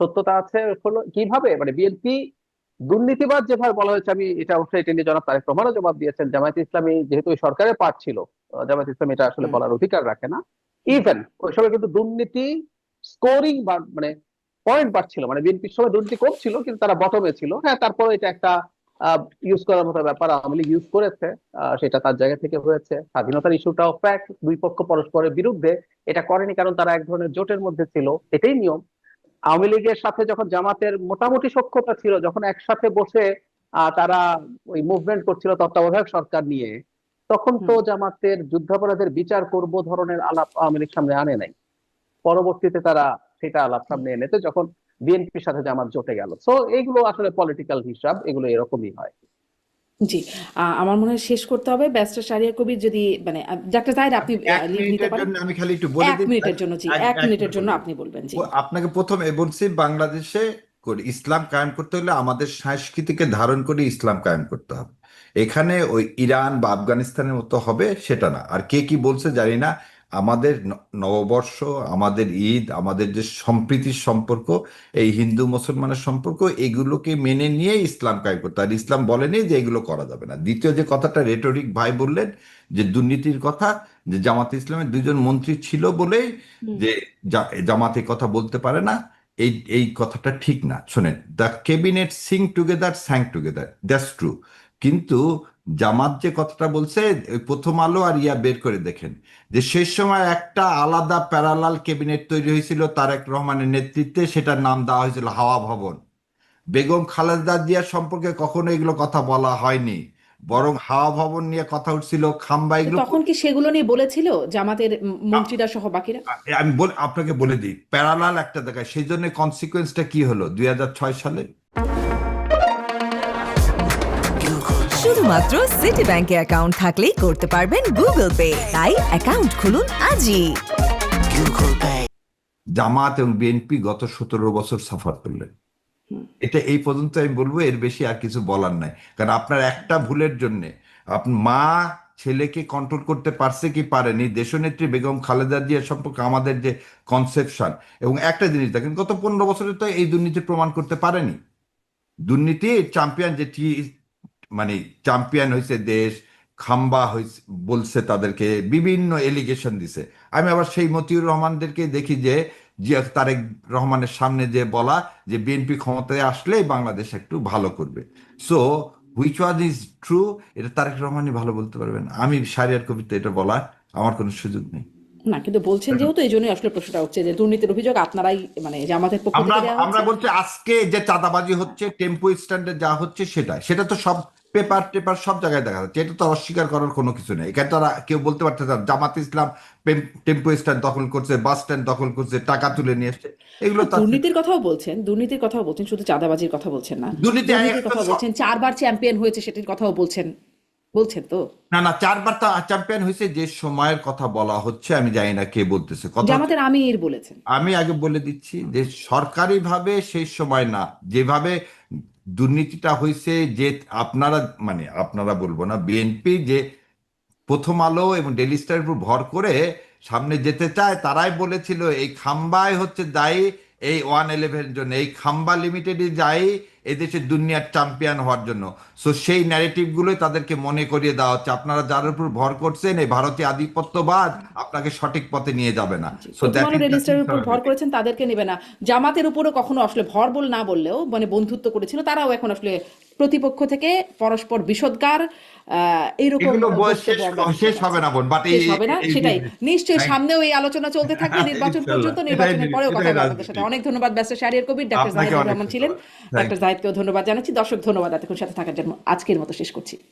সত্যতা আছে হলো কিভাবে, মানে বিএনপি দুর্নীতিবাদ যেভাবে বলা হয়েছে, আমি এটা অবশ্যই এটা নিয়ে জনাব তারেক রহমানও জবাব দিয়েছেন। জামায়াত ইসলামী যেহেতু ওই সরকারের পার্ট ছিল, জামায়াত ইসলামী এটা আসলে হুম বলার অধিকার রাখে না। হুম ইভেন ওই সময় কিন্তু দুর্নীতি স্কোরিং বা মানে পয়েন্ট বাড়ছিল, মানে বিএনপির সময় দুর্নীতি কম ছিল কিন্তু তারা বটমে ছিল। হ্যাঁ, তারপরে এটা একটা ইউজ করার মতো ব্যাপার, আওয়ামী লীগ ইউজ করেছে, সেটা তার জায়গা থেকে হয়েছে। স্বাধীনতার ইস্যুটাও ফ্যাক্ট, দুই পক্ষ পরস্পরের বিরুদ্ধে, এটা করেনি কারণ তারা এক ধরনের জোটের মধ্যে ছিল, এটাই নিয়ম। আওয়ামী লীগের সাথে যখন জামাতের মোটামুটি সখ্যতা ছিল, যখন একসাথে বসে তারা ওই মুভমেন্ট করছিল তত্ত্বাবধায়ক সরকার নিয়ে, তখন তো হুম জামাতের যুদ্ধাপরাধের বিচার করব ধরনের আলাপ আওয়ামী লীগ সামনে আনে নাই। পরবর্তীতে তারা সেটা আলাপ হুম। সামনে এনেছে যখন বিএনপির সাথে জামাত জোটে গেল। সো এইগুলো আসলে পলিটিক্যাল হিসাব, এগুলো এরকমই হয়। জি, আমার মনে হয় শেষ করতে হবে। ব্যারিস্টার শাহরিয়ার কবির যদি মানে ডাক্তার জাহিদ আপনি এক লিভ নিতে মিনিটের পারেন। জন্য আমি খালি একটু বলে এক দিই। মিনিটের জন্য, জি, এক এক এক মিনিটের মিনিট জন্য বলে দিই। আপনি বলবেন, জি। আপনাকে প্রথমে বলছি, বাংলাদেশে ইসলাম কায়েম করতে হলে আমাদের সংস্কৃতিকে ধারণ করে ইসলাম কায়েম করতে হবে। এখানে ওই ইরান বা আফগানিস্তানের মতো হবে সেটা না। আর কে কি বলছে জানি না, আমাদের নববর্ষ, আমাদের ঈদ, আমাদের যে সম্প্রীতির সম্পর্ক, এই হিন্দু মুসলমানের সম্পর্ক, এগুলোকে মেনে নিয়ে ইসলাম কায়েম করতে, আর ইসলাম বলেনি যে এগুলো করা যাবে না। দ্বিতীয় যে কথাটা রেটরিক ভাই বললেন, যে দুর্নীতির কথা, যে জামাতে ইসলামের দুইজন মন্ত্রী ছিল বলেই হুম যে জামাতে কথা বলতে পারে না, এই এই কথাটা ঠিক না। শোনেন, the cabinet Singh together স্যাং together, that's true. কিন্তু জামাত যে কথাটা বলছে, ওই প্রথম আলো আর ইয়া বের করে দেখেন, যে সেই সময় একটা আলাদা প্যারালাল ক্যাবিনেট তৈরি হয়েছিল তারেক রহমানের নেতৃত্বে, সেটার নাম দেওয়া হয়েছিল হাওয়া ভবন। বেগম খালেদা জিয়া সম্পর্কে কখনো এগুলো কথা বলা হয়নি, বরং হাওয়া ভবন নিয়ে কথা উঠছিল, খাম্বা, তো এগুলো। তখন কি সেগুলো নিয়ে বলেছিল জামাতের মন্ত্রীরা সহ বাকিরা? আমি আপনাকে বলে দিই, প্যারালাল একটা দেখায়, সেই জন্য কনসিকুয়েন্সটা কি হলো 2006 সালে। শুধুমাত্র সিটি ব্যাংকে অ্যাকাউন্ট থাকলেই করতে পারবেন গুগল পে, তাই অ্যাকাউন্ট খুলুন আজই। জামাত এবং বিএনপি গত 17 বছর সাফার করলেন, এটা এই পর্যন্ত আমি বলবো, এর বেশি আর কিছু বলার নাই। কারণ আপনার একটা ভুলের জন্য আপনার মা ছেলেকে কন্ট্রোল করতে পারছে কি পারেনি, দেশনেত্রী বেগম খালেদা জিয়া সম্পর্কে আমাদের যে কনসেপশন, এবং একটা জিনিস দেখেন, গত 15 বছরে তো এই দুর্নীতির প্রমাণ করতে পারেনি। দুর্নীতি চ্যাম্পিয়ন যেটি, মানে চ্যাম্পিয়ন হয়েছে দেশ, খাম্বা হয়েছে, বলছে তাদেরকে, বিভিন্ন এলিগেশন দিছে। আমি আবার সেই মতিউর রহমানদেরকে দেখি যে জিয়া তারেক রহমানের সামনে যে বলা যে বিএনপি ক্ষমতায় আসলেই বাংলাদেশ একটু ভালো করবে। So which one is true, এটা তারেক রহমানই ভালো বলতে পারবেন। আমি শাহরিয়ার কবিতে এটা বলার আমার কোনো সুযোগ নেই। না, কিন্তু বলছেন যেহেতু, এই জন্যই আসলে প্রশ্নটা উঠছে যে দুর্নীতির অভিযোগ আপনারাই মানে জামাতের পক্ষ আমরা থেকে দেওয়া আমরা হচ্ছে। বলছি আজকে যে চাঁদাবাজি হচ্ছে, টেম্পো স্ট্যান্ডে যা হচ্ছে, সেটা সেটা তো সব পেপার টেপার সব জায়গায় দেখা যাচ্ছে, এটা তো অস্বীকার করার কোনো কিছু নেই। এখানে তো আর কেউ বলতে পারছে না জামাত ইসলাম টেম্পো স্ট্যান্ড দখল করছে, বাস স্ট্যান্ড দখল করছে, টাকা তুলে নিয়ে এসছে, এগুলো না, তো আছে। দুর্নীতির কথাও বলছেন, দুর্নীতির কথাও বলছেন, শুধু চাঁদাবাজির কথা বলছেন না। দুর্নীতি দুর্নীতির একটা কথা বলছেন, 4বার চ্যাম্পিয়ন হয়েছে সেটির কথাও বলছেন, বলছেন তো। না না, 4বার তো চ্যাম্পিয়ন হয়েছে, যে সময়ের কথা বলা হচ্ছে আমি জানি না কে বলতেছে, কথা হচ্ছে। জামাতের আমির বলেছেন। আমি আগে বলে দিচ্ছি যে সরকারিভাবে সেই সময় না, যেভাবে দুর্নীতিটা হয়েছে, যে আপনারা, মানে আপনারা বলবো না, বিএনপি যে প্রথম আলো এবং ডেইলি স্টারের উপর ভর করে সামনে যেতে চায়, তারাই বলেছিল এই খাম্বাই হচ্ছে দায়ী এই 111 জন্য, এই খাম্বা লিমিটেডই দায়ী এদেশের দুনিয়ার চ্যাম্পিয়ন হওয়ার জন্য। সো সেই ন্যারেটিভ গুলোই তাদেরকে মনে করিয়ে দেওয়া হচ্ছে, আপনারা যার উপর ভর করছেন এই ভারতীয় আধিপত্যবাদ আপনাকে সঠিক পথে নিয়ে যাবে না। জি, সো প্রথম দ্যাট আলো ইজ রেজিস্টারের উপর ভর করেছেন, তাদেরকে নেবে না। জামাতের উপরও কখনো আসলে ভর বল না বললেও মানে বন্ধুত্ব করেছিল, তারাও এখন আসলে প্রতিপক্ষ থেকে পরস্পর বিষোদ্গার এইরকম এগুলো বয়স শেষ বক্তব্য আমরা দেখতে শেষ হবে পাচ্ছি। না বোন, বাট শেষ হবে না, সেটাই নিশ্চয়ই এই সামনেও এই আলোচনা চলতে থাকবে নির্বাচন পর্যন্ত, এটাই নির্বাচনের পরেও কথা এটাই হবে আপনাদের সাথে। রাজনীতি। অনেক ধন্যবাদ ব্যারিস্টার শাহরিয়ার কবির। ডাক্তার আপনাকে জাহিদুর অনেক রহমান ছিলেন। ধন্যবাদ। থ্যাংক ডাক্তার জাহিদকেও ধন্যবাদ জানাচ্ছি। দর্শক ধন্যবাদ এতক্ষণ সাথে থাকার জন্য। আজকের মতো শেষ করছি।